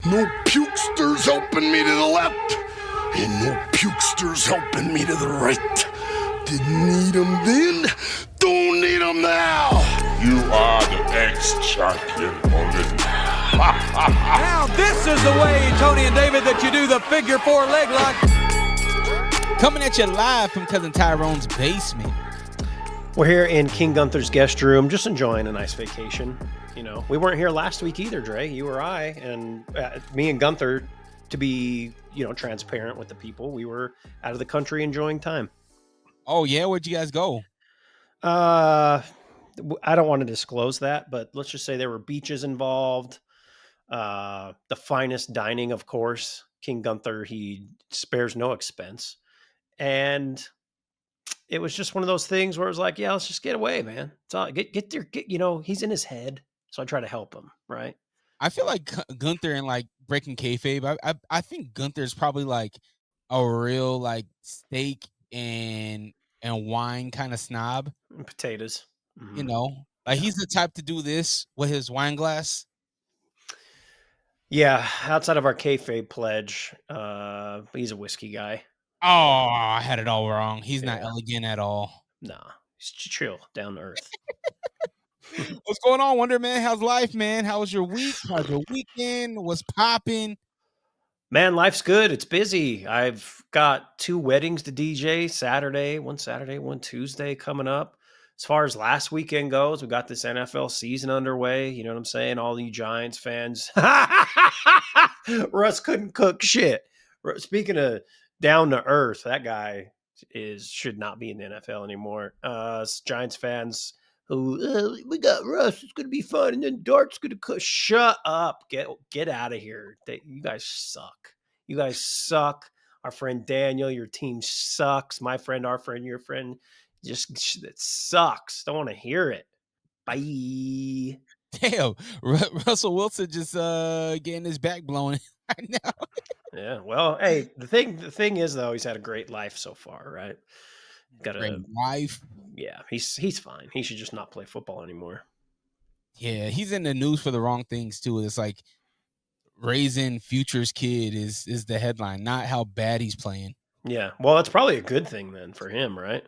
No pukesters helping me to the left, and no pukesters helping me to the right. Didn't need them then, don't need them now. You are the ex-champion, Mullen. Now this is the way, Tony and David, that you do the figure four leg lock. Coming at you live from Cousin Tyrone's basement. We're here in King Gunther's guest room, just enjoying a nice vacation. You know, we weren't here last week either, Dre. You or I, and me and Gunther, to be, transparent with the people, we were out of the country enjoying time. Oh, yeah? Where'd you guys go? I don't want to disclose that, but let's just say there were beaches involved. The finest dining, of course. King Gunther, he spares no expense. And it was just one of those things where it was like, yeah, let's just get away, man. It's all he's in his head. So I try to help him, right? I feel like Gunther and like breaking kayfabe. I think Gunther's probably like a real like steak and wine kind of snob. And potatoes. Mm-hmm. He's the type to do this with his wine glass. Yeah, outside of our kayfabe pledge, he's a whiskey guy. Oh, I had it all wrong. He's not elegant at all. Nah, he's chill, down to earth. What's going on, Wonder Man? How's life, man? How was your week? How's your weekend? What's popping? Man, life's good. It's busy. I've got 2 weddings to DJ one Tuesday coming up. As far as last weekend goes, we got this NFL season underway. You know what I'm saying? All you Giants fans. Russ couldn't cook shit. Speaking of down to earth, that guy should not be in the NFL anymore. Giants fans who, we got Russ, it's going to be fun. And then Dart's going to cook. Shut up. Get out of here. You guys suck. You guys suck. Our friend Daniel, your team sucks. My friend, our friend, your friend. Just it sucks. Don't want to hear it. Bye. Damn, Russell Wilson just getting his back blown right now. Yeah. Well, hey, the thing is though, he's had a great life so far, right? Got a great life. Yeah, he's fine. He should just not play football anymore. Yeah, he's in the news for the wrong things too. It's like raising Future's kid is the headline, not how bad he's playing. Yeah. Well, that's probably a good thing then for him, right?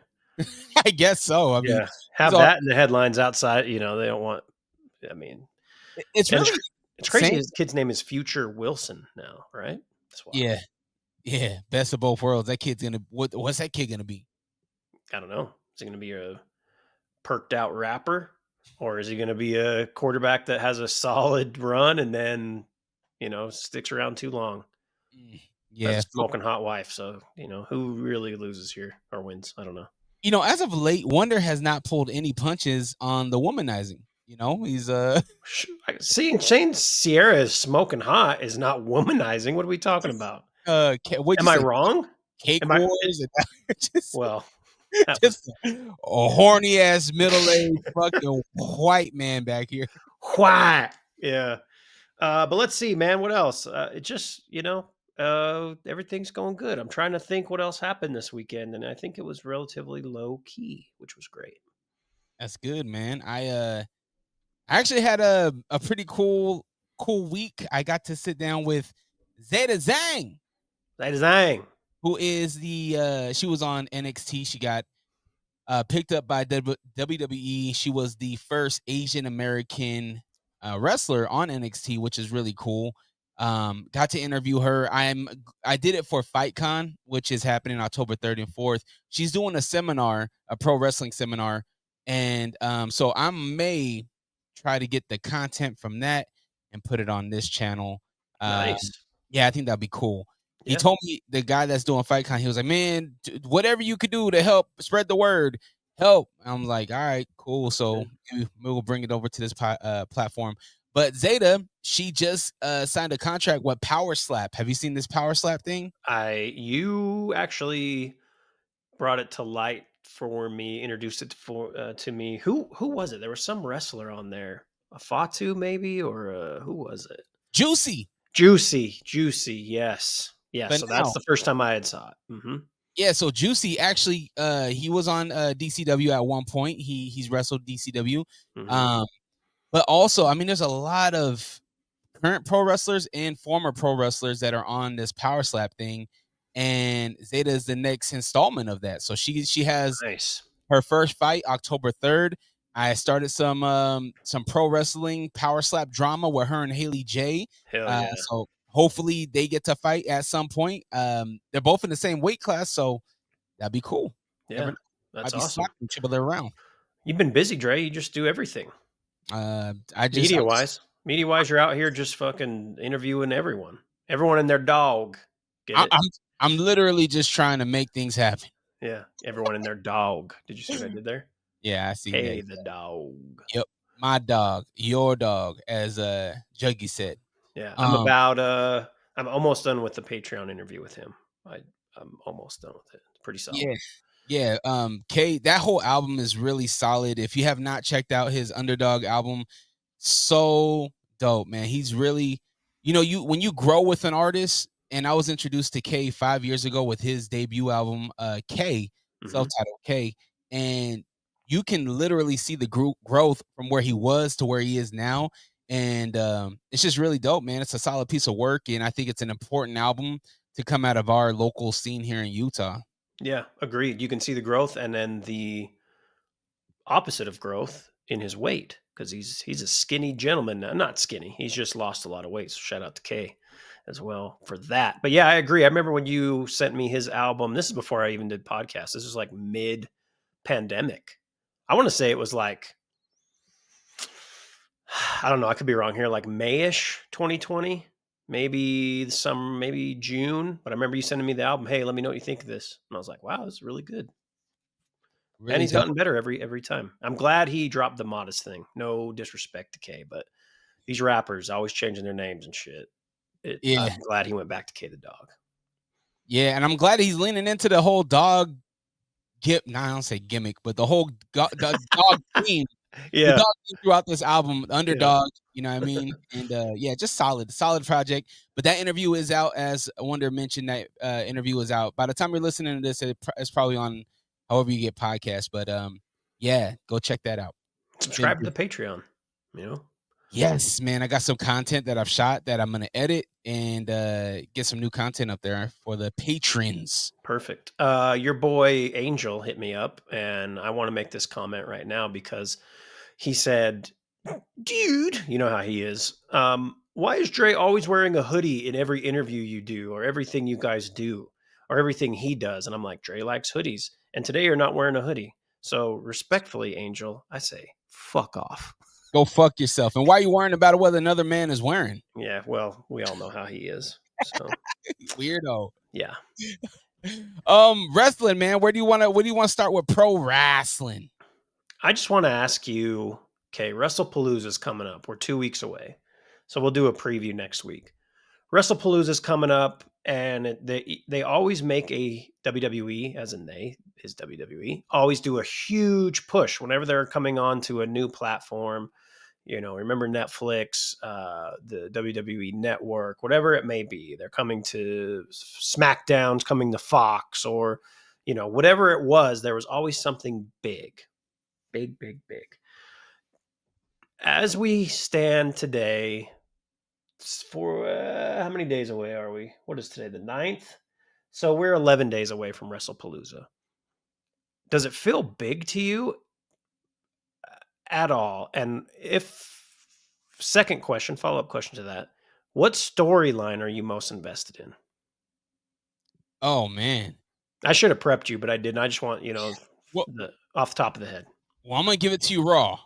I guess so. I mean, have that in the headlines outside. They don't want. I mean, it's crazy. His kid's name is Future Wilson now, right? Yeah. Best of both worlds. That kid's gonna. What's that kid gonna be? I don't know. Is he gonna be a perked out rapper, or is he gonna be a quarterback that has a solid run and then, sticks around too long? Yeah, has a smoking hot wife. So who really loses here or wins? I don't know. As of late, Wonder has not pulled any punches on the womanizing. He's saying Sierra is smoking hot is not womanizing. What are we talking about? Am I wrong? Cake wars? Well, just a horny ass middle-aged fucking white man back here. White, yeah. But let's see, man. What else? It just everything's going good. I'm trying to think what else happened this weekend, and I think it was relatively low key, which was great. That's good, man. I actually had a pretty cool week. I got to sit down with Zeta Zhang. Who is she was on NXT. She got picked up by WWE. She was the first Asian American wrestler on NXT, which is really cool. Got to interview her. I did it for FightCon, which is happening October 3rd and 4th. She's doing a seminar, a pro wrestling seminar. And so I may try to get the content from that and put it on this channel. Nice. Yeah, I think that'd be cool. He told me, the guy that's doing FightCon, he was like, man, whatever you could do to help spread the word, help. I'm like, all right, cool. So we'll bring it over to this platform. But Zeta, she just signed a contract with Power Slap. Have you seen this Power Slap thing? You actually brought it to light for me, introduced it to me. Who was it? There was some wrestler on there, a Fatu maybe, or who was it? Juicy. Yes. Yeah. But so that's the first time I had saw it. Mm-hmm. Yeah. So Juicy actually, he was on DCW at one point. He's wrestled DCW. Mm-hmm. But also, I mean, there's a lot of current pro wrestlers and former pro wrestlers that are on this Power Slap thing, and Zeta is the next installment of that. So she has Nice. her first fight October 3rd. I started some pro wrestling Power Slap drama with her and Haley J. Hell yeah. So hopefully they get to fight at some point. They're both in the same weight class, so that'd be cool. Yeah, that's I'd be awesome. Triple around. You've been busy, Dre. You just do everything. Media wise, you're out here just fucking interviewing everyone and their dog. Get it? I'm literally just trying to make things happen. Yeah, everyone and their dog. Did you see what I did there? Yeah, I see. Hey, the dog. Yep, my dog, your dog, as Juggy said. Yeah, I'm almost done with the Patreon interview with him. I'm almost done with it. It's pretty solid. Yeah. K, that whole album is really solid. If you have not checked out his Underdog album, so dope, man. He's really, when you grow with an artist, and I was introduced to K 5 years ago with his debut album, K, self-titled K, and you can literally see the growth from where he was to where he is now. And it's just really dope, man. It's a solid piece of work, and I think it's an important album to come out of our local scene here in Utah. Yeah, agreed. You can see the growth, and then the opposite of growth in his weight, because he's a skinny gentleman now. Not skinny. He's just lost a lot of weight. So shout out to K as well for that. But yeah, I agree. I remember when you sent me his album. This is before I even did podcasts. This was like mid-pandemic. I want to say it was like, I don't know, I could be wrong here, like May-ish 2020, maybe June. But I remember you sending me the album. Hey, let me know what you think of this. And I was like, wow, this is really good. Really, and he's gotten better every time. I'm glad he dropped the modest thing. No disrespect to K, but these rappers always changing their names and shit. I'm glad he went back to K the dog. Yeah, and I'm glad he's leaning into the whole dog I don't say gimmick, but the whole dog theme. Yeah, the dog theme throughout this album, Underdog. You know what I mean? And just solid project. But that interview is out, as Wonder mentioned. That interview is out. By the time you're listening to this, it's probably on however you get podcasts. But go check that out. Subscribe to the Patreon. Yes, man. I got some content that I've shot that I'm going to edit and get some new content up there for the patrons. Perfect. Your boy Angel hit me up, and I want to make this comment right now because he said, dude, you know how he is. Why is Dre always wearing a hoodie in every interview you do or everything you guys do or everything he does? And I'm like, Dre likes hoodies. And today you're not wearing a hoodie. So respectfully, Angel, I say, fuck off. Go fuck yourself. And why are you worrying about what another man is wearing? Yeah, well, we all know how he is. So weirdo. Yeah. Wrestling, man. Where do you want to start with pro wrestling? I just want to ask you, okay, Wrestlepalooza is coming up. We're 2 weeks away. So we'll do a preview next week. Wrestlepalooza is coming up, and they always make a WWE, as in is WWE, always do a huge push whenever they're coming on to a new platform. Remember Netflix, the WWE Network, whatever it may be. They're coming to SmackDown's coming to Fox, or, whatever it was, there was always something big. Big, big, big. As we stand today, for how many days away are we? What is today, the 9th? So we're 11 days away from Wrestlepalooza. Does it feel big to you at all? And follow-up question to that, what storyline are you most invested in? Oh, man. I should have prepped you, but I didn't. I just want, off the top of the head. Well, I'm going to give it to you raw.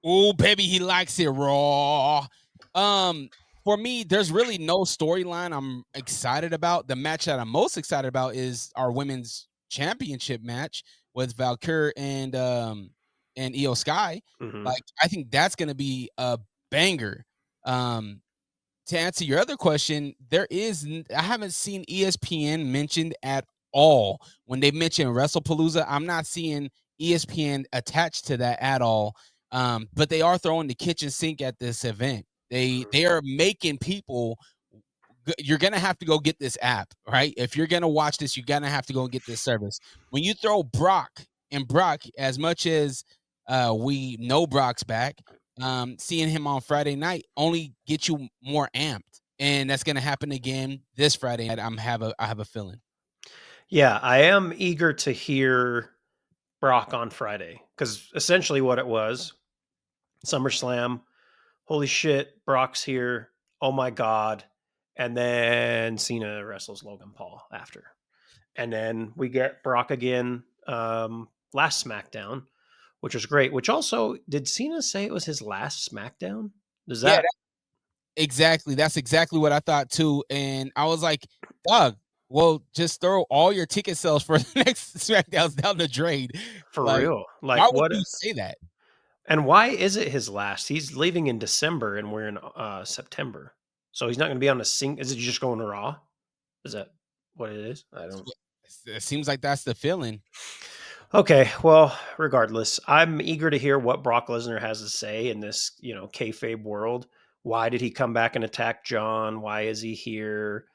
Oh, baby, he likes it raw. For me, there's really no storyline I'm excited about. The match that I'm most excited about is our women's championship match with Valkyrie and Io Sky. Mm-hmm. Like, I think that's going to be a banger. To answer your other question, I haven't seen ESPN mentioned at all. When they mention Wrestlepalooza, I'm not seeing ESPN attached to that at all. But they are throwing the kitchen sink at this event. They are making people. You're gonna have to go get this app, right? If you're gonna watch this, you're gonna have to go and get this service. When you throw Brock, as much as we know Brock's back, seeing him on Friday night only get you more amped, and that's gonna happen again this Friday night. I have a feeling. Yeah, I am eager to hear Brock on Friday because essentially what it was, SummerSlam. Holy shit, Brock's here. Oh my god. And then Cena wrestles Logan Paul after. And then we get Brock again last SmackDown, which was great. Which also, did Cena say it was his last SmackDown? Does Yeah, that exactly. That's exactly what I thought too. And I was like, dog, well, just throw all your ticket sales for the next SmackDowns down the drain. for Like, real? why Like would what? you say that? And why is it his last? He's leaving in December, and we're in September, so he's not going to be on a sing. Is it just going to Raw? Is that what it is? I don't. It seems like that's the feeling. Okay, well, regardless, I'm eager to hear what Brock Lesnar has to say in this, kayfabe world. Why did he come back and attack John? Why is he here?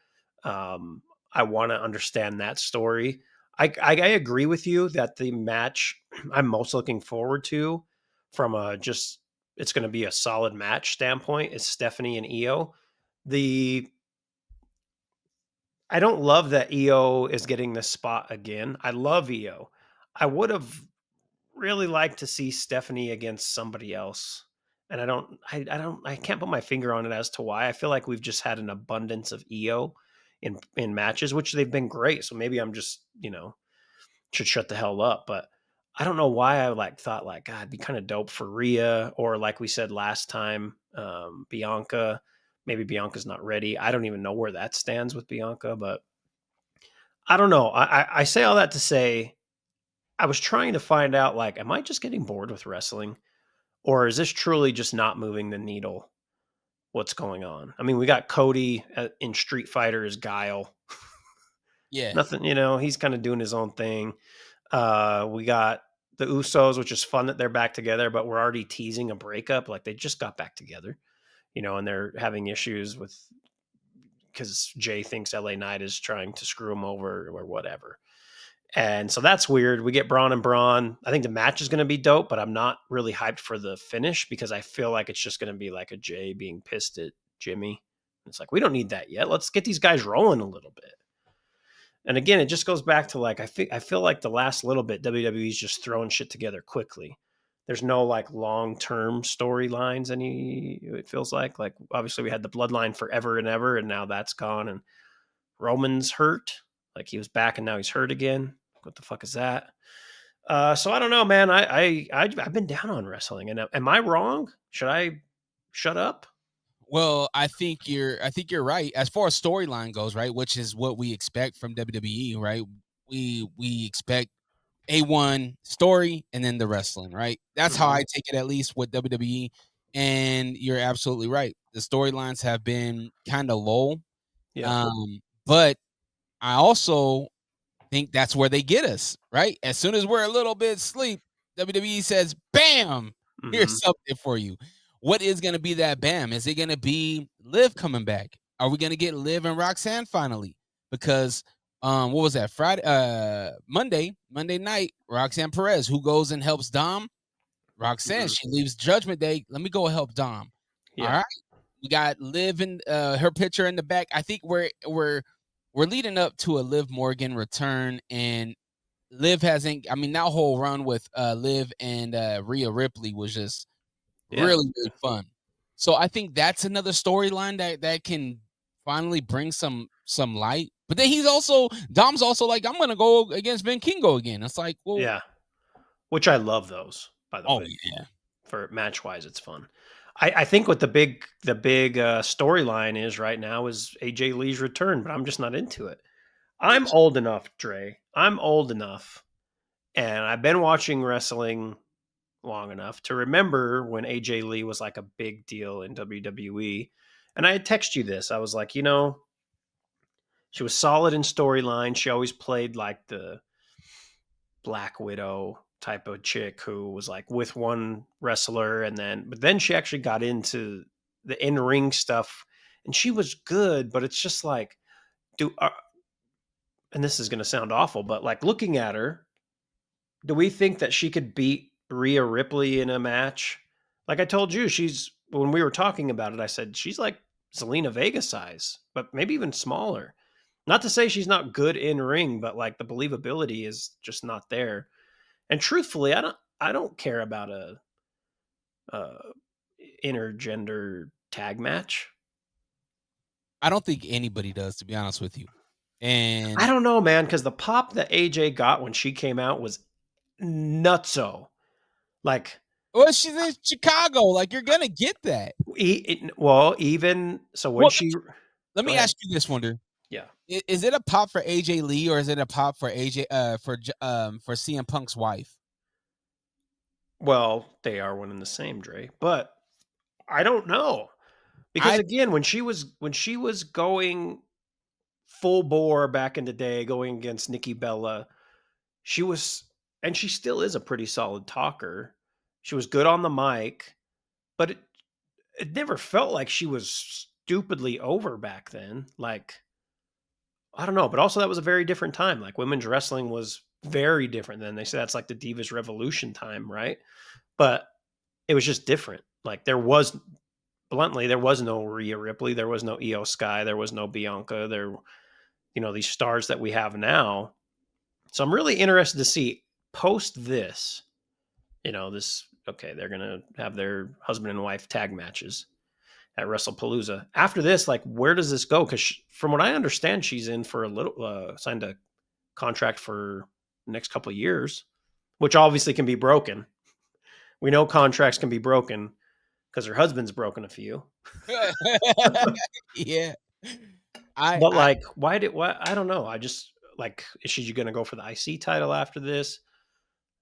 I want to understand that story. I agree with you that the match I'm most looking forward to, from a just it's going to be a solid match standpoint, is Stephanie and Io. The I don't love that Io is getting this spot again. I love Io. I would have really like to see Stephanie against somebody else. And I can't put my finger on it as to why. I feel like we've just had an abundance of Io in matches, which they've been great. So maybe I'm just, should shut the hell up. But I don't know why I thought God, it'd be kind of dope for Rhea, or like we said last time, Bianca. Maybe Bianca's not ready. I don't even know where that stands with Bianca, but I don't know. I say all that to say I was trying to find out, am I just getting bored with wrestling? Or is this truly just not moving the needle? What's going on? I mean, we got Cody in Street Fighter as Guile. Yeah. Nothing, he's kind of doing his own thing. We got the Usos, which is fun that they're back together, but we're already teasing a breakup. Like, they just got back together, and they're having issues because Jay thinks LA Knight is trying to screw him over or whatever. And so that's weird. We get Braun and Braun. I think the match is going to be dope, but I'm not really hyped for the finish because I feel like it's just going to be like a Jay being pissed at Jimmy. It's like, we don't need that yet. Let's get these guys rolling a little bit. And again, it just goes back to I feel like the last little bit, WWE's just throwing shit together quickly. There's no long-term storylines. It feels like obviously we had the bloodline forever and ever, and now that's gone. And Roman's hurt. He was back and now he's hurt again. What the fuck is that? So I don't know, man. I've been down on wrestling, and am I wrong? Should I shut up? Well, I think you're right. As far as storyline goes, right, which is what we expect from WWE, right? We expect A1 story and then the wrestling, right? That's how I take it, at least with WWE. And you're absolutely right. The storylines have been kind of low. Yeah. But I also think that's where they get us, right? As soon as we're a little bit asleep, WWE says, bam, here's something for you. What is going to be that bam? Is it going to be Liv coming back? Are we going to get Liv and Roxanne finally? Because what was that? Monday night, Roxanne Perez, who goes and helps Dom. Roxanne, she leaves Judgment Day. Let me go help Dom. Yeah. All right. We got Liv in her picture in the back. I think we're leading up to a Liv Morgan return, and Liv hasn't. I mean, that whole run with Liv and Rhea Ripley was just really fun. So I think that's another storyline that can finally bring some light. But then Dom's also like, I'm gonna go against Ben Kingo again. It's like, well, yeah, which I love those, by the way. Oh yeah, for match wise, it's fun. I think what the big storyline is right now is AJ Lee's return, but I'm just not into it. I'm old enough, Dre. I'm old enough, and I've been watching wrestling long enough to remember when AJ Lee was like a big deal in WWE. And I had texted you this. I was like, she was solid in storyline. She always played like the Black Widow type of chick who was with one wrestler, but then she actually got into the in-ring stuff, and she was good, but it's just and this is going to sound awful, but looking at her, do we think that she could beat Rhea Ripley in a match? Like I told you, when we were talking about it, I said she's like Zelina Vega size, but maybe even smaller. Not to say she's not good in ring, but like the believability is just not there. And truthfully, I don't care about a intergender tag match. I don't think anybody does, to be honest with you. And I don't know, man, because the pop that AJ got when she came out was nutso. Like, well, she's in Chicago. Like, you're gonna get that. even so, when she. Let me ask you this, Wonder. Yeah. Is it a pop for AJ Lee or is it a pop for for CM Punk's wife? Well, they are one and the same, Dre. But I don't know. Because again, when she was going full bore back in the day, going against Nikki Bella, she was, and she still is, a pretty solid talker. She was good on the mic, but it never felt like she was stupidly over back then. Like, I don't know, but also that was a very different time. Like, women's wrestling was very different then. They say that's like the Divas Revolution time, right? But it was just different. Like, there was no Rhea Ripley, there was no Io Sky, there was no Bianca, these stars that we have now. So I'm really interested to see post this, they're going to have their husband and wife tag matches at Wrestlepalooza. After this, like, where does this go? Because from what I understand, she's in for signed a contract for the next couple of years, which obviously can be broken. We know contracts can be broken because her husband's broken a few. Yeah. Why? I don't know. I just, like, is she going to go for the IC title after this?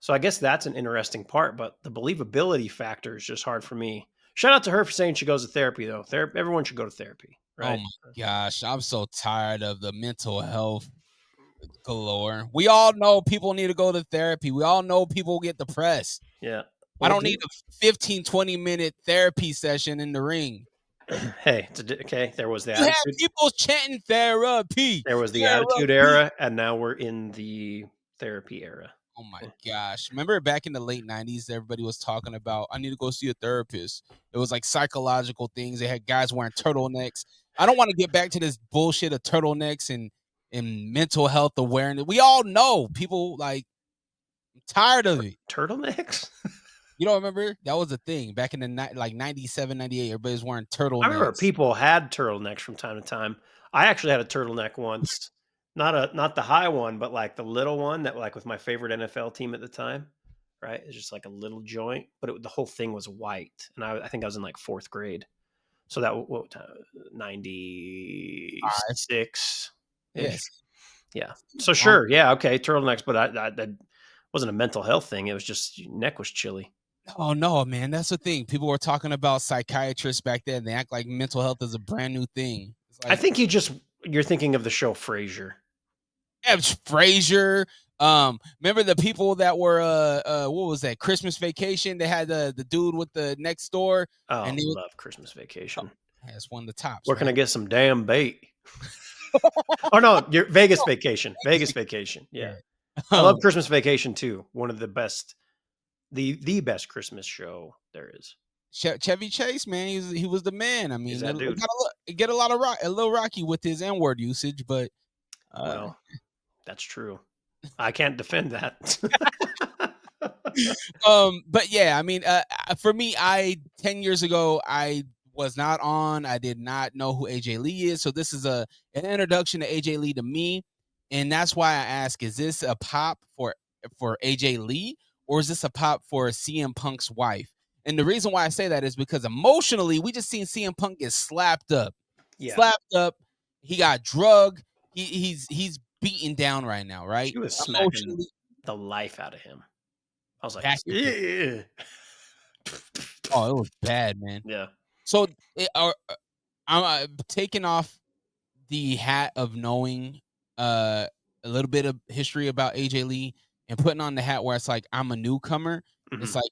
So I guess that's an interesting part, but the believability factor is just hard for me. Shout out to her for saying she goes to therapy, though. Everyone should go to therapy, right? Oh my gosh, I'm so tired of the mental health galore. We all know people need to go to therapy. We all know people get depressed. Yeah. I don't need a 15, 20-minute therapy session in the ring. Hey, okay, there was that. You have people chanting therapy. There was the Attitude Era, and now we're in the therapy era. Oh my gosh. Remember back in the late 90s, everybody was talking about, I need to go see a therapist. It was like psychological things. They had guys wearing turtlenecks. I don't want to get back to this bullshit of turtlenecks and mental health awareness. We all know people, like, I'm tired of it. Turtlenecks? You don't remember? That was a thing back in the 97, 98. Everybody's wearing turtlenecks. I remember people had turtlenecks from time to time. I actually had a turtleneck once. Not the high one, but like the little one that, like, with my favorite NFL team at the time, right? It's just like a little joint, but the whole thing was white. And I think I was in like 4th grade. So that, 96. Yes. Yeah. So sure. Yeah. Okay. Turtlenecks, but that wasn't a mental health thing. It was just your neck was chilly. Oh no, man. That's the thing. People were talking about psychiatrists back then. They act like mental health is a brand new thing. Like, I think you're thinking of the show Frasier. Yeah, Frasier. Remember the people that were what was that? Christmas Vacation. They had the dude with the next door. Oh, and love Christmas Vacation. Oh, that's one of the tops. Where can I get some damn bait? Oh no, your Vegas Vacation. Vegas Vacation. Yeah. I love Christmas Vacation too. One of the best, the best Christmas show there is. Chevy Chase, man, he was the man. I mean, get a little rocky with his N-word usage, but well, that's true. I can't defend that. But yeah, I mean, for me, 10 years ago, I was not on. I did not know who AJ Lee is, so this is an introduction to AJ Lee to me, and that's why I ask: is this a pop for AJ Lee, or is this a pop for CM Punk's wife? And the reason why I say that is because emotionally, we just seen CM Punk get slapped up. Yeah. Slapped up. He got drugged. He's beaten down right now, right? He was smacking the life out of him. I was like, yeah. Oh, it was bad, man. Yeah. So I'm taking off the hat of knowing a little bit of history about AJ Lee and putting on the hat where it's like I'm a newcomer. Mm-hmm. It's like,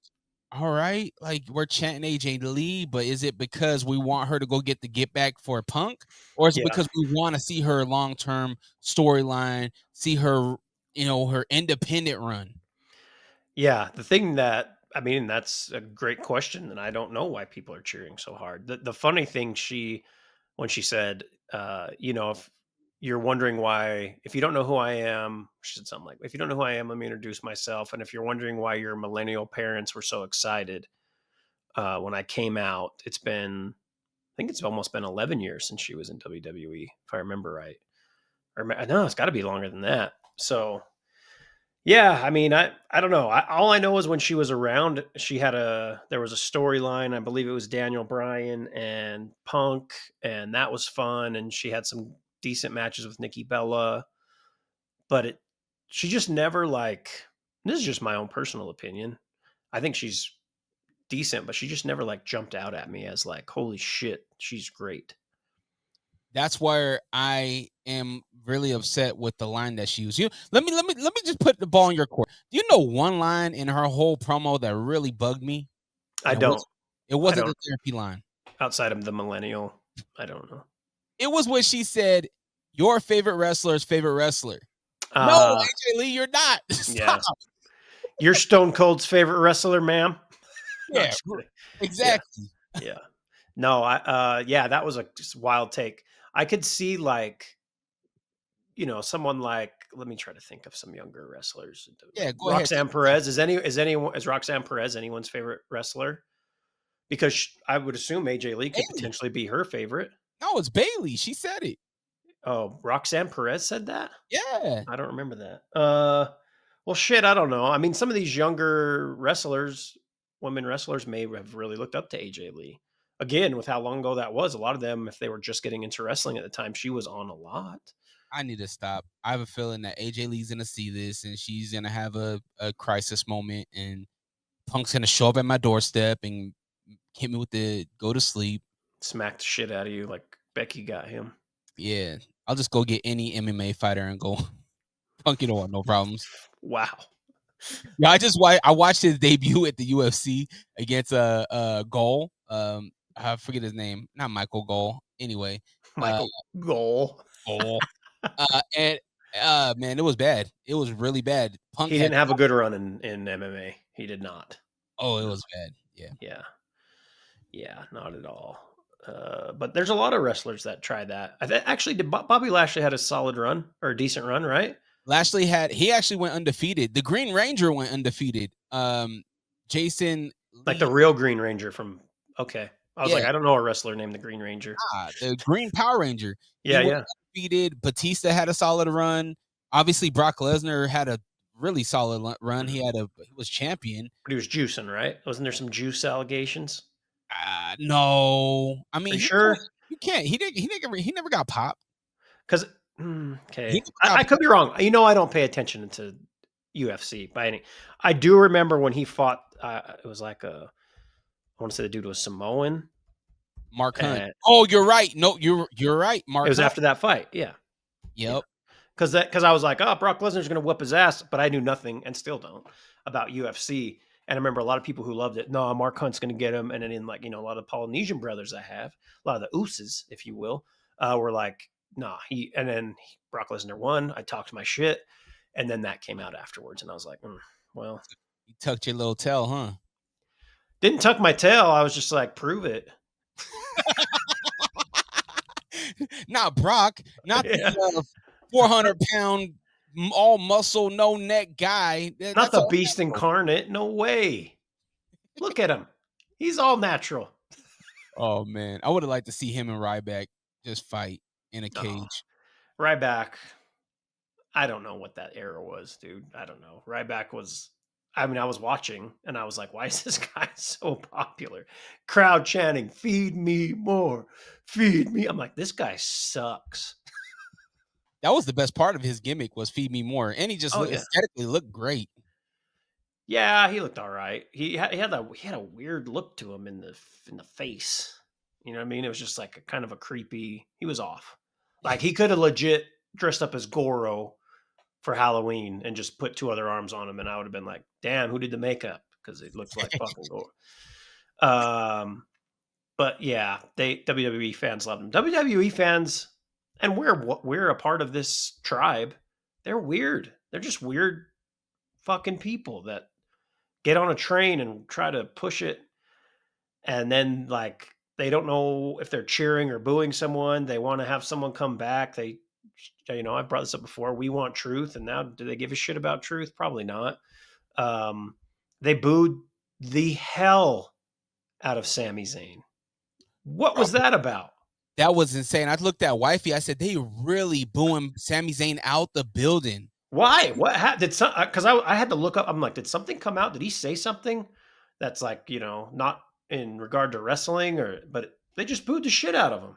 all right, like we're chanting AJ Lee, but is it because we want her to go get the get back for Punk, or is it because we want to see her long-term storyline, see her, her independent run? Yeah, the thing that I mean, that's a great question, and I don't know why people are cheering so hard. The funny thing when she said, if you're wondering why, if you don't know who I am, she said something like, if you don't know who I am, let me introduce myself. And if you're wondering why your millennial parents were so excited when I came out, I think it's almost been 11 years since she was in WWE, if I remember right. I know it's got to be longer than that. So, yeah, I mean, I don't know. All I know is when she was around, there was a storyline. I believe it was Daniel Bryan and Punk, and that was fun. And she had some decent matches with Nikki Bella, but she just never this is just my own personal opinion. I think she's decent, but she just never jumped out at me as holy shit, she's great. That's where I am really upset with the line that she used. Let me just put the ball in your court. Do you know one line in her whole promo that really bugged me? I don't. It wasn't the therapy line. Outside of the millennial, I don't know. It was when she said, "Your favorite wrestler's favorite wrestler." No, AJ Lee, you're not. Stop. Yeah. You're Stone Cold's favorite wrestler, ma'am. Yeah, exactly. Yeah. No, that was a just wild take. I could see someone let me try to think of some younger wrestlers. Yeah, go Roxanne ahead. Perez. Is Roxanne Perez anyone's favorite wrestler? Because I would assume AJ Lee could potentially be her favorite. No, it's Bailey. She said it. Oh, Roxanne Perez said that? Yeah. I don't remember that. Well, shit, I don't know. I mean, some of these younger women wrestlers may have really looked up to AJ Lee. Again, with how long ago that was, a lot of them, if they were just getting into wrestling at the time, she was on a lot. I need to stop. I have a feeling that AJ Lee's going to see this and she's going to have a crisis moment and Punk's going to show up at my doorstep and hit me with the go to sleep. Smack the shit out of you like Becky got him. Yeah. I'll just go get any MMA fighter and go Punk it on, no problems. Wow. Yeah, I watched his debut at the UFC against Goal. I forget his name. Not Michael Goal. Anyway. Michael Goal. And man, it was bad. It was really bad. Punk didn't have a good run in MMA. He did not. Oh, it was bad. Yeah. Yeah, not at all. But there's a lot of wrestlers that try that. Actually, Bobby Lashley had a solid run or a decent run, right? Lashley he actually went undefeated. The Green Ranger went undefeated. Jason Lee, the real Green Ranger from okay. I was I don't know a wrestler named the Green Ranger. The Green Power Ranger. Yeah. Undefeated. Batista had a solid run. Obviously, Brock Lesnar had a really solid run. He was champion. But he was juicing, right? Wasn't there some juice allegations? No. I mean, sure? You can't. He never got popped. Because okay, I could be wrong. I don't pay attention to UFC by any. I do remember when he fought. It was I want to say the dude was Samoan. Mark Hunt. Oh, you're right. No, you're right. Mark. It was Hunt. after that fight. Yeah. Yep. Because I was like, oh, Brock Lesnar's going to whip his ass, but I knew nothing and still don't about UFC. And I remember a lot of people who loved it. No, Mark Hunt's going to get him. And then in a lot of Polynesian brothers I have, a lot of the Ooses, if you will, were like, nah. And then Brock Lesnar won. I talked my shit. And then that came out afterwards. And I was like, well. You tucked your little tail, huh? Didn't tuck my tail. I was just like, prove it. Not Brock. Not the 400-pound, all muscle, no neck guy. Not the beast incarnate. No way. Look at him. He's all natural. Oh, man. I would have liked to see him and Ryback just fight in a cage. Ryback. I don't know what that era was, dude. I don't know. Ryback was... I mean, I was watching and I was like, why is this guy so popular? Crowd chanting, feed me more, feed me. I'm like, this guy sucks. That was the best part of his gimmick was feed me more. And he just aesthetically looked great. Yeah, he looked all right. He had a weird look to him in the face. You know what I mean? It was just like a kind of a creepy, he was off. Like he could have legit dressed up as Goro for Halloween and just put two other arms on him, and I would have been like, "Damn, who did the makeup?" Because it looked like fucking gore. But yeah, WWE fans love him. WWE fans, and we're a part of this tribe. They're weird. They're just weird, fucking people that get on a train and try to push it. And then like, they don't know if they're cheering or booing someone. They want to have someone come back. I brought this up before. We want truth. And now do they give a shit about truth? Probably not. They booed the hell out of Sami Zayn. What was that about? That was insane. I looked at Wifey. I said, they really booing Sami Zayn out the building. Why? What did some? Because I had to look up. I'm like, did something come out? Did he say something that's like, not in regard to wrestling, but they just booed the shit out of him?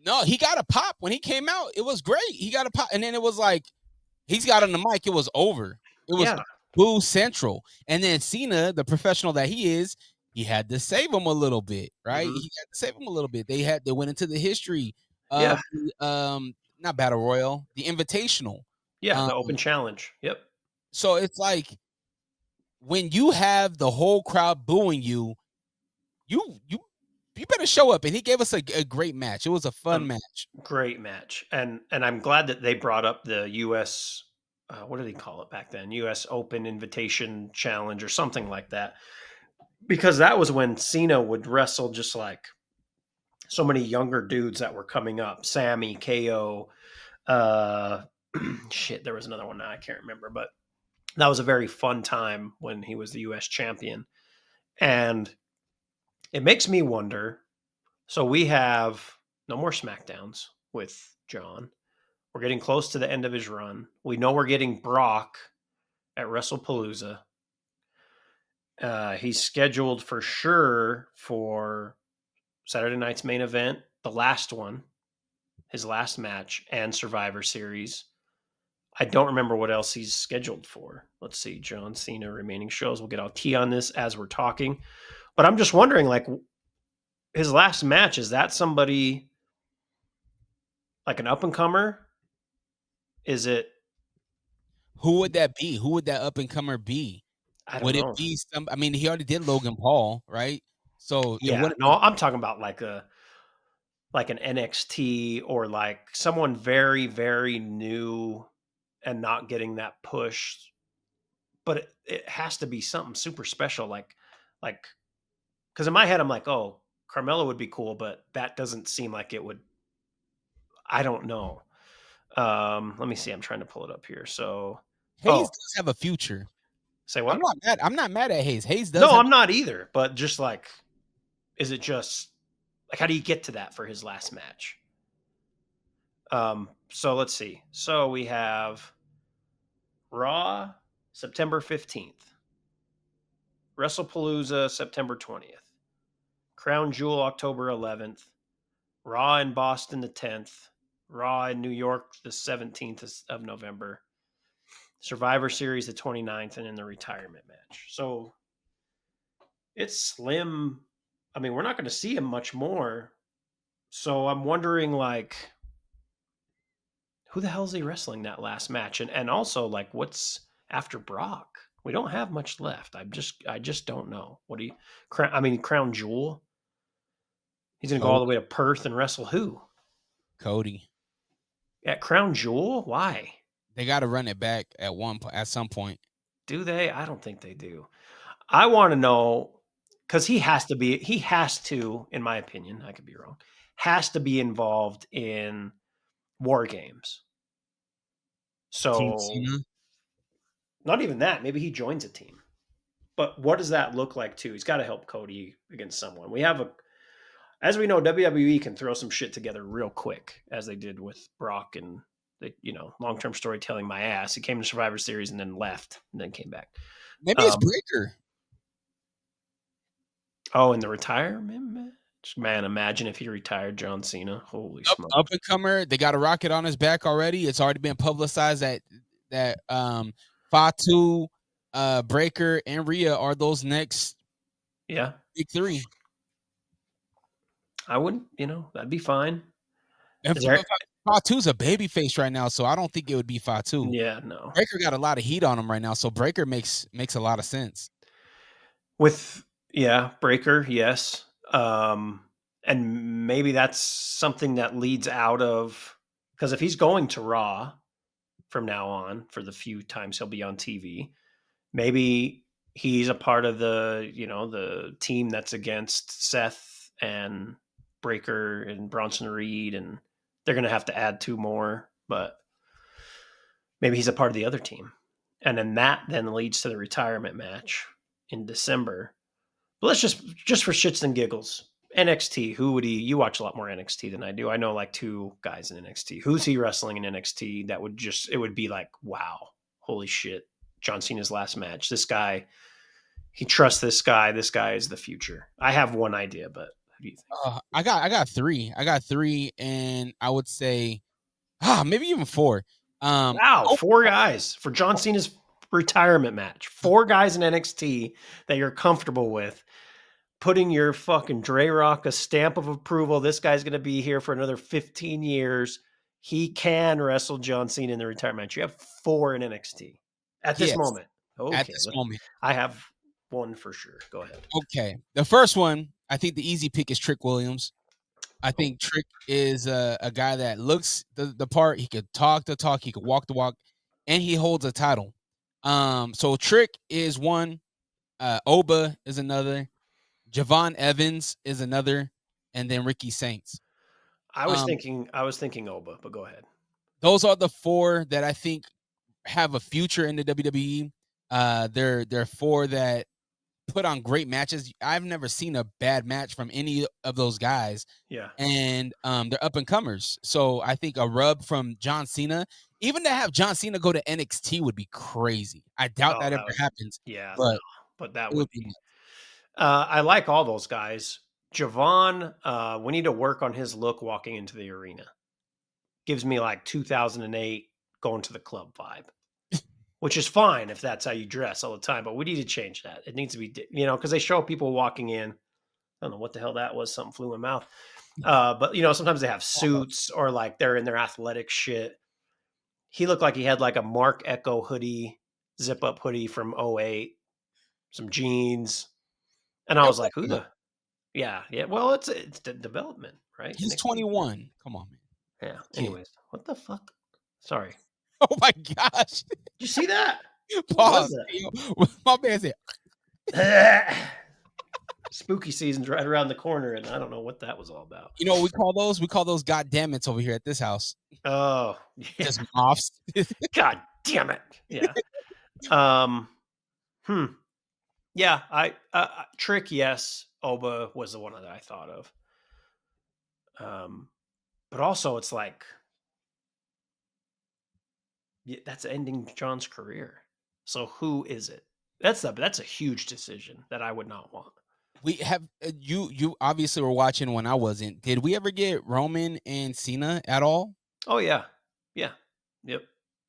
No, he got a pop when he came out. It was great. He got a pop, and then it was like he's got on the mic. It was over. It was boo central. And then Cena, the professional that he is, he had to save him a little bit, right? Mhm. He had to save him a little bit. They went into the history of not Battle Royal, the Invitational. Yeah, the open challenge. Yep. So it's like when you have the whole crowd booing you, you better show up. And he gave us a great match. It was a fun match. Great match. And I'm glad that they brought up the US, what did he call it back then? US Open Invitation Challenge or something like that. Because that was when Cena would wrestle just like so many younger dudes that were coming up. Sammy, KO, there was another one now I can't remember, but that was a very fun time when he was the US champion. And it makes me wonder, so we have no more SmackDowns with John. We're getting close to the end of his run. We know we're getting Brock at Wrestlepalooza. He's scheduled for sure for Saturday night's main event, the last one, his last match, and Survivor Series. I don't remember what else he's scheduled for. Let's see, John Cena remaining shows. We'll get all tea on this as we're talking. But I'm just wondering, like, his last match, is that somebody like an up-and-comer? Is it? Who would that be? Who would that up-and-comer be? I don't know. It be some? I mean, he already did Logan Paul, right? So I'm talking about like an NXT or like someone very, very new and not getting that push. But it has to be something super special, like because in my head I'm like, oh, Carmelo would be cool, but that doesn't seem like it would. I don't know. Let me see. I'm trying to pull it up here. So Hayes does have a future. Say what? I'm not mad at Hayes. Hayes does. No, I'm not either. But just like, is it just like, how do you get to that for his last match? So let's see. So we have Raw September 15th, Wrestlepalooza September 20th, Crown Jewel October 11th, Raw in Boston the 10th, Raw in New York the 17th of November, Survivor Series the 29th, and then the retirement match. So it's slim. I mean, we're not going to see him much more. So I'm wondering, like, who the hell is he wrestling that last match? And also, like, what's after Brock? We don't have much left. I just don't know. Crown Jewel? He's going to go all the way to Perth and wrestle who? Cody. At Crown Jewel? Why? They got to run it back at some point. Do they? I don't think they do. I want to know, because he has to, in my opinion, I could be wrong, has to be involved in War Games. So not even that. Maybe he joins a team. But what does that look like too? He's got to help Cody against someone. As we know, WWE can throw some shit together real quick, as they did with Brock and long-term storytelling my ass. He came to Survivor Series and then left and then came back. Maybe it's Breaker. Oh, in the retirement match? Man, imagine if he retired John Cena. Holy smokes. Up and comer. They got a rocket on his back already. It's already been publicized that Fatu, Breaker, and Rhea are those next big three. I wouldn't, that'd be fine. Fatu's a baby face right now, so I don't think it would be Fatu. Yeah, no. Breaker got a lot of heat on him right now, so Breaker makes a lot of sense. Breaker, yes. And maybe that's something that leads out of, because if he's going to Raw from now on for the few times he'll be on TV, maybe he's a part of the team that's against Seth and Breaker and Bronson Reed, and they're going to have to add 2 more, but maybe he's a part of the other team. And then that then leads to the retirement match in December. But let's just for shits and giggles, NXT, who would he? You watch a lot more NXT than I do. I know like 2 guys in NXT. Who's he wrestling in NXT that it would be like, wow, holy shit, John Cena's last match. This guy, he trusts this guy. This guy is the future. I have one idea, but who do you think? I got 3. I got 3, and I would say, maybe even 4. Wow, 4 guys for John Cena's retirement match. 4 guys in NXT that you're comfortable with. Putting your fucking DreRawka stamp of approval. This guy's going to be here for another 15 years. He can wrestle John Cena in the retirement match. You have 4 in NXT at this moment. Okay, at this moment. I have one for sure. Go ahead. Okay. The first one, I think the easy pick is Trick Williams. I think Trick is a guy that looks the part. He could talk the talk. He could walk the walk, and he holds a title. So Trick is one. Oba is another. Javon Evans is another, and then Ricky Saints. I was thinking Oba, but go ahead. Those are the 4 that I think have a future in the WWE. They're 4 that put on great matches. I've never seen a bad match from any of those guys. Yeah. And they're up and comers. So I think a rub from John Cena, even to have John Cena go to NXT would be crazy. I doubt that ever happens. Yeah. But that would be. I like all those guys. Javon, we need to work on his look walking into the arena. Gives me like 2008 going to the club vibe. Which is fine if that's how you dress all the time, but we need to change that. It needs to be, because they show people walking in. I don't know what the hell that was. Something flew in my mouth. But, sometimes they have suits or like they're in their athletic shit. He looked like he had like a Mark Echo hoodie, zip up hoodie from 2008, some jeans. And I was like, who the? Yeah. Well, it's the development, right? He's 21. Come on, man. Yeah. Anyways, what the fuck? Sorry. Oh my gosh. Did you see that? Pause. My man said spooky season's right around the corner, and I don't know what that was all about. You know what we call those? We call those goddammits over here at this house. Oh, yeah. Just offs. God damn it. Yeah. Yeah, I Trick, yes. Oba was the one that I thought of. But also it's like, that's ending John's career. So who is it? That's a huge decision that I would not want. We have you obviously were watching when I wasn't. Did we ever get Roman and Cena at all? Oh yeah. Yep.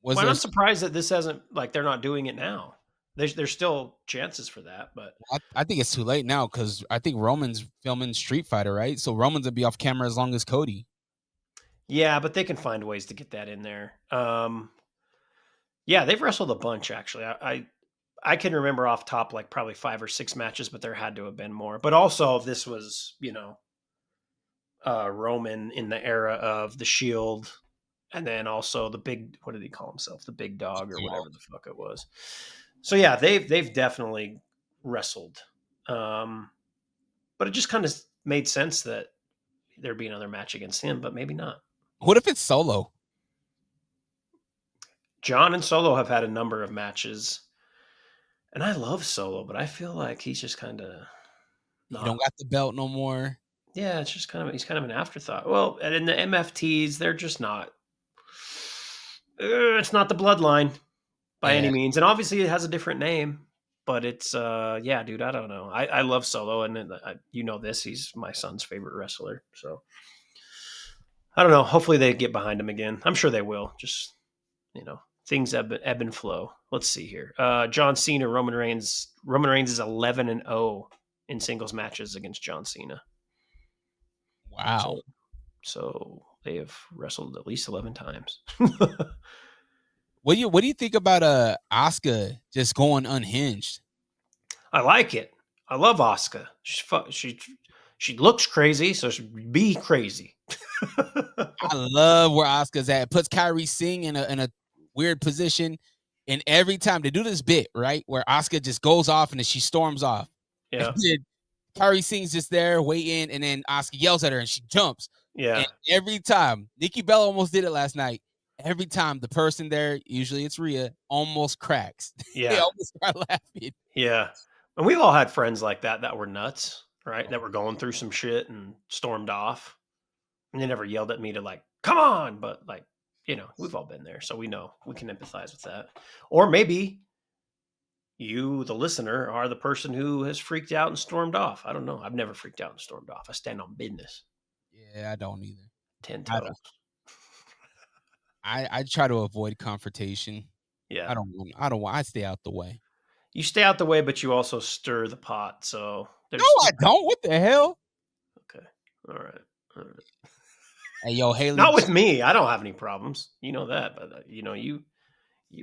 I'm surprised that this hasn't, like, they're not doing it now. There's still chances for that, but I think it's too late now because I think Roman's filming Street Fighter, right? So Roman's will be off camera as long as Cody. Yeah, but they can find ways to get that in there. Yeah, they've wrestled a bunch actually. I can remember off top like probably 5 or 6 matches, but there had to have been more. But also, if this was, Roman in the era of the Shield, and then also the big, what did he call himself? The big dog or whatever the fuck it was. So yeah, they've definitely wrestled. But it just kind of made sense that there'd be another match against him, but maybe not. What if it's Solo? John and Solo have had a number of matches. And I love Solo, but I feel like he's just kind of He don't got the belt no more. Yeah, it's just he's kind of an afterthought. Well, and in the MFTs, they're just not. It's not the bloodline by any means, and obviously it has a different name. But it's yeah, dude. I don't know. I love Solo, and this. He's my son's favorite wrestler. So I don't know. Hopefully they get behind him again. I'm sure they will. Just things ebb and flow. Let's see here. John Cena, Roman Reigns. Roman Reigns is 11-0 in singles matches against John Cena. Wow. So they have wrestled at least 11 times. What do you think about Asuka just going unhinged? I like it. I love Asuka. She looks crazy, so she be crazy. I love where Asuka's at. It puts Kyrie Singh in a weird position. And every time they do this bit, right, where Asuka just goes off and then she storms off. Yeah. And then Kairi Singh's just there waiting, and then Asuka yells at her and she jumps. Yeah. And every time, Nikki Bella almost did it last night. Every time the person there, usually it's Rhea, almost cracks. Yeah. They almost start laughing. Yeah. And we've all had friends like that were nuts, right? That were going through some shit and stormed off. And they never yelled at me to like, come on. But like, you know, we've all been there. So we know we can empathize with that. Or maybe you, the listener, are the person who has freaked out and stormed off. I don't know. I've never freaked out and stormed off. I stand on business. Yeah, I don't either. 10 toes. I try to avoid confrontation. Yeah. I stay out the way. You stay out the way, but you also stir the pot. So No, I don't. What the hell? Okay. All right. Hey, yo, Haley. Not with me. I don't have any problems. You know that, but you know, you've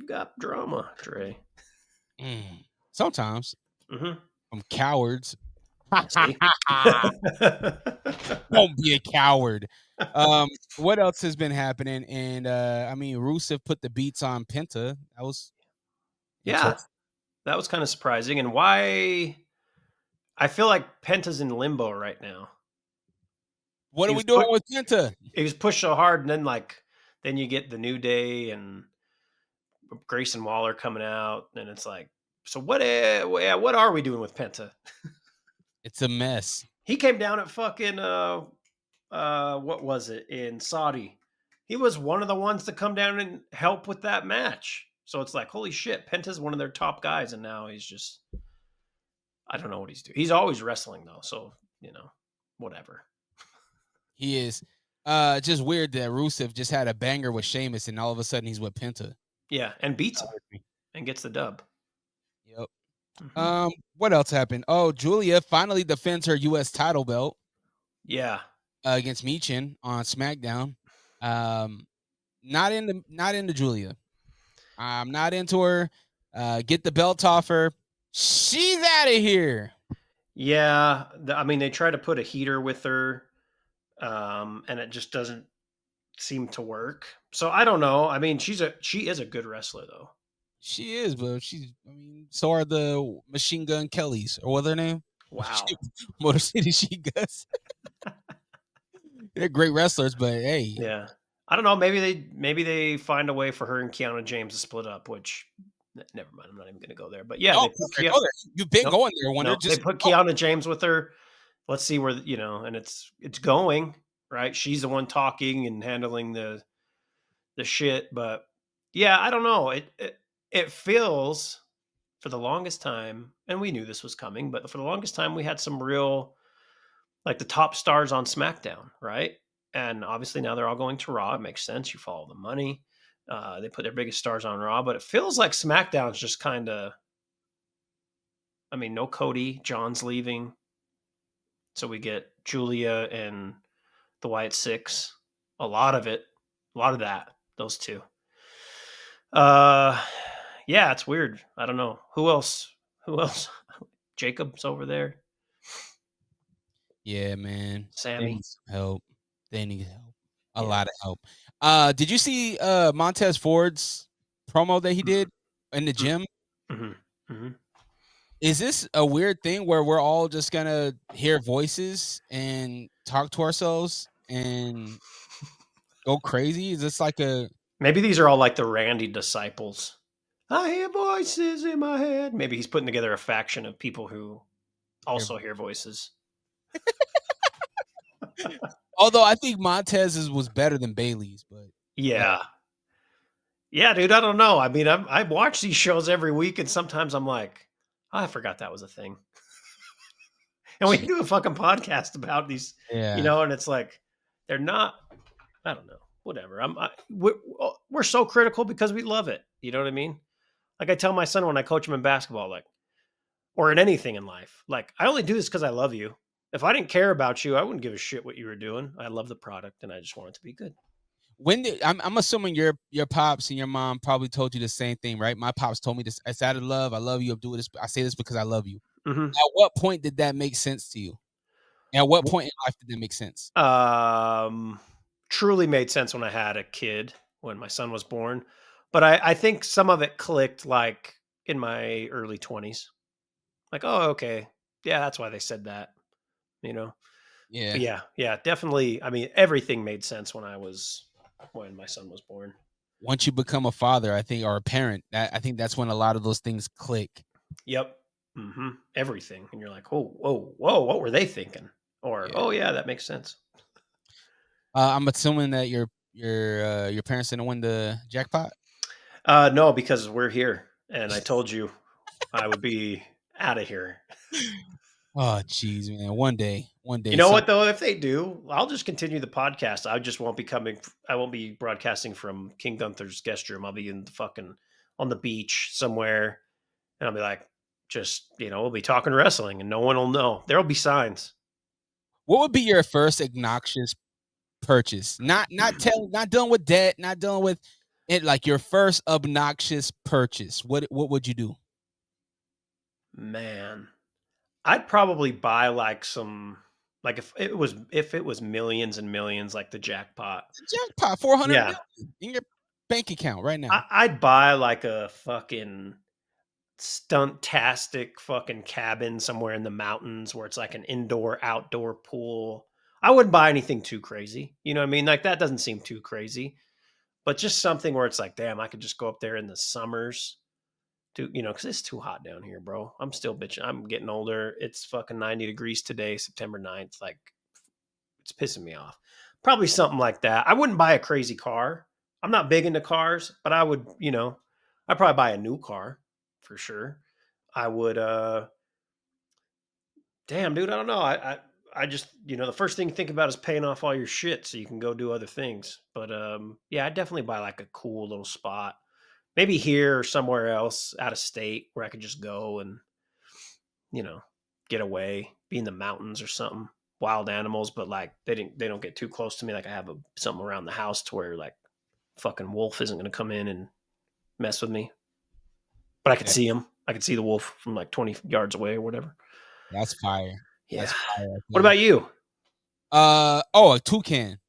got drama, Dre. Sometimes from cowards. See? Don't be a coward. What else has been happening? And I mean, Rusev put the beats on Penta. That was that was kind of surprising. And why? I feel like Penta's in limbo right now. What are we doing with Penta? He was pushed so hard, and then you get the New Day and Grayson Waller coming out, and it's like, so what are we doing with Penta? It's a mess. He came down at fucking what was it in Saudi? He was one of the ones to come down and help with that match. So it's like, holy shit, Penta's one of their top guys, and now he's just, I don't know what he's doing. He's always wrestling though, so you know, whatever. He is. Just weird that Rusev just had a banger with Sheamus, and all of a sudden he's with Penta. Yeah, and beats him and gets the dub. Yep. What else happened? Oh, Julia finally defends her U.S. title belt. Yeah. Against Michin on SmackDown. Not into Julia. I'm not into her. Get the belt off her. She's out of here. Yeah, I mean, they try to put a heater with her, and it just doesn't seem to work. So I don't know. I mean, she is a good wrestler though. She is, but so are the Machine Gun Kellys, or what's their name? Wow. Motor City She-Guns. They're great wrestlers, but hey. Yeah. I don't know. Maybe they find a way for her and Kiana James to split up, which never mind. I'm not even going to go there. But yeah, you've been going there. Wonder they put Kiana James with her. Let's see where, you know, and it's going, right? She's the one talking and handling the shit. But yeah, I don't know. It feels, for the longest time, and we knew this was coming, but for the longest time, we had some real, like the top stars on SmackDown, right? And obviously now they're all going to Raw. It makes sense. You follow the money. They put their biggest stars on Raw, but it feels like SmackDown's just kind of, I mean, no Cody, John's leaving. So we get Julia and the Wyatt Six. A lot of that, those two. Yeah, it's weird. I don't know. Who else? Jacob's over there. Yeah, man. Sammy. They need some help. They need help. A lot of help. Did you see Montez Ford's promo that he did in the gym? Mm-hmm. Mm-hmm. Is this a weird thing where we're all just gonna hear voices and talk to ourselves and go crazy? Is this like maybe these are all like the Randy disciples? I hear voices in my head. Maybe he's putting together a faction of people who also hear voices. Although I think Montez's was better than Bailey's, but yeah, dude, I don't know. I mean, I watch these shows every week, and sometimes I'm like, oh, I forgot that was a thing. And we do a fucking podcast about these, you know, and it's like they're not. I don't know. Whatever. We're so critical because we love it. You know what I mean? Like I tell my son when I coach him in basketball, like, or in anything in life, like I only do this because I love you. If I didn't care about you, I wouldn't give a shit what you were doing. I love the product, and I just want it to be good. I'm assuming your pops and your mom probably told you the same thing, right? My pops told me this. It's out of love. I love you. I'm doing this. I say this because I love you. Mm-hmm. At what point did that make sense to you? And at what point in life did that make sense? Truly made sense when I had a kid, when my son was born. But I think some of it clicked like in my early 20s. Like, oh, okay. Yeah, that's why they said that. You know? Yeah. But yeah, definitely. I mean, everything made sense when my son was born. Once you become a father, I think, or a parent, I think that's when a lot of those things click. Yep. Everything. And you're like, oh, whoa, what were they thinking? Or, Yeah. oh yeah, that makes sense. I'm assuming that your parents didn't win the jackpot. No, because we're here, and I told you I would be out of here. Oh, jeez, man. One day. You know what though? If they do, I'll just continue the podcast. I just won't be I won't be broadcasting from King Gunther's guest room. I'll be in the fucking on the beach somewhere, and I'll be like, we'll be talking wrestling, and no one will know. There'll be signs. What would be your first obnoxious purchase? Not dealing with debt, not dealing with it. Like your first obnoxious purchase. What would you do? Man, I'd probably buy like if it was millions and millions, like the jackpot. It's a jackpot, 400 Yeah. million in your bank account right now. I'd buy like a fucking stunt-tastic fucking cabin somewhere in the mountains where it's like an indoor-outdoor pool. I wouldn't buy anything too crazy. You know what I mean? Like that doesn't seem too crazy. But just something where it's like, damn, I could just go up there in the summers. Because it's too hot down here, bro. I'm still bitching. I'm getting older. It's fucking 90 degrees today, September 9th. Like, it's pissing me off. Probably something like that. I wouldn't buy a crazy car. I'm not big into cars, but I would, I'd probably buy a new car for sure. I would, damn, dude, I don't know. I just, the first thing you think about is paying off all your shit so you can go do other things. But, yeah, I'd definitely buy like a cool little spot. Maybe here or somewhere else out of state where I could just go and, get away, be in the mountains or something. Wild animals, but like they don't get too close to me. Like I have something around the house to where like fucking wolf isn't going to come in and mess with me. But I could see him. I could see the wolf from like 20 yards away or whatever. That's fire. Yeah. That's fire. What about you? A toucan.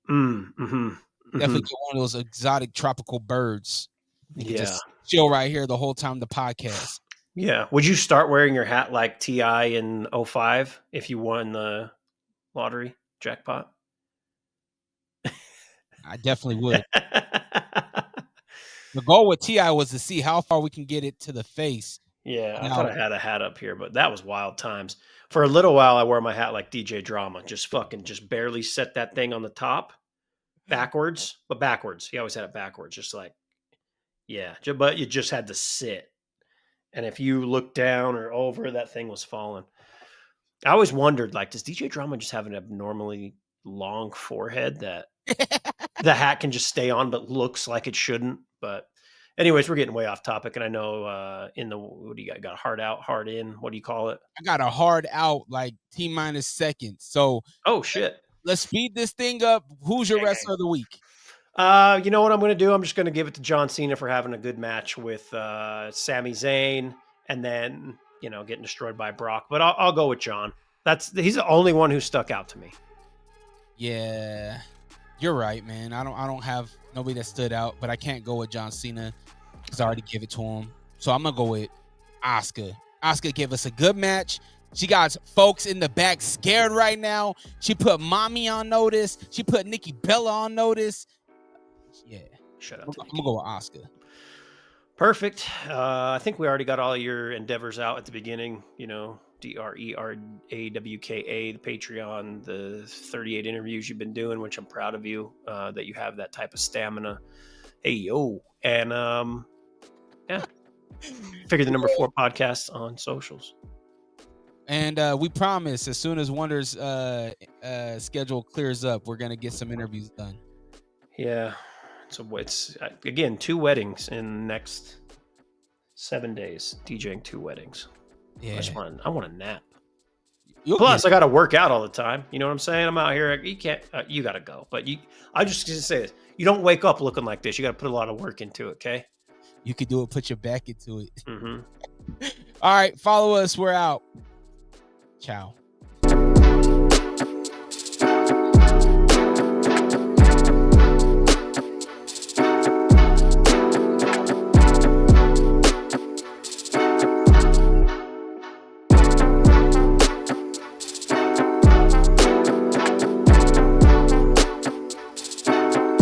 Mm-hmm. Definitely get one of those exotic tropical birds. You can Yeah. just chill right here the whole time the podcast. Yeah. Would you start wearing your hat like T.I. in 05 if you won the lottery jackpot? I definitely would. The goal with T.I. was to see how far we can get it to the face. Yeah, I thought I had a hat up here, but that was wild times. For a little while, I wore my hat like DJ Drama. Just barely set that thing on the top backwards. He always had it backwards, just like, yeah. But you just had to sit. And if you looked down or over, that thing was falling. I always wondered, like, does DJ Drama just have an abnormally long forehead that the hat can just stay on, but looks like it shouldn't? But anyways, we're getting way off topic. And I know what do you got? Got a hard out, hard in. What do you call it? I got a hard out, like T-minus seconds. So, oh, shit. Let's speed this thing up. Who's your wrestler of the week? You know what I'm going to do? I'm just going to give it to John Cena for having a good match with Sami Zayn and then, getting destroyed by Brock. But I'll go with John. He's the only one who stuck out to me. Yeah, you're right, man. I don't have nobody that stood out, but I can't go with John Cena because I already gave it to him. So I'm going to go with Asuka. Asuka gave us a good match. She got folks in the back scared right now. She put Mommy on notice. She put Nikki Bella on notice. Yeah. Shut up. I'm going to go with Asuka. Perfect. I think we already got all your endeavors out at the beginning. DreRawka, the Patreon, the 38 interviews you've been doing, which I'm proud of you, that you have that type of stamina. Hey, yo. And, yeah. Figure the number 4 podcast on socials. And we promise as soon as Wonder's schedule clears up, we're going to get some interviews done. Yeah. So it's, again, 2 weddings in the next 7 days, DJing 2 weddings. Yeah. I want a nap. Plus, I got to work out all the time. You know what I'm saying? I'm out here. You can't, you got to go. But I just going to say this. You don't wake up looking like this. You got to put a lot of work into it, okay? You can do it. Put your back into it. Mm-hmm. All right. Follow us. We're out. Ciao.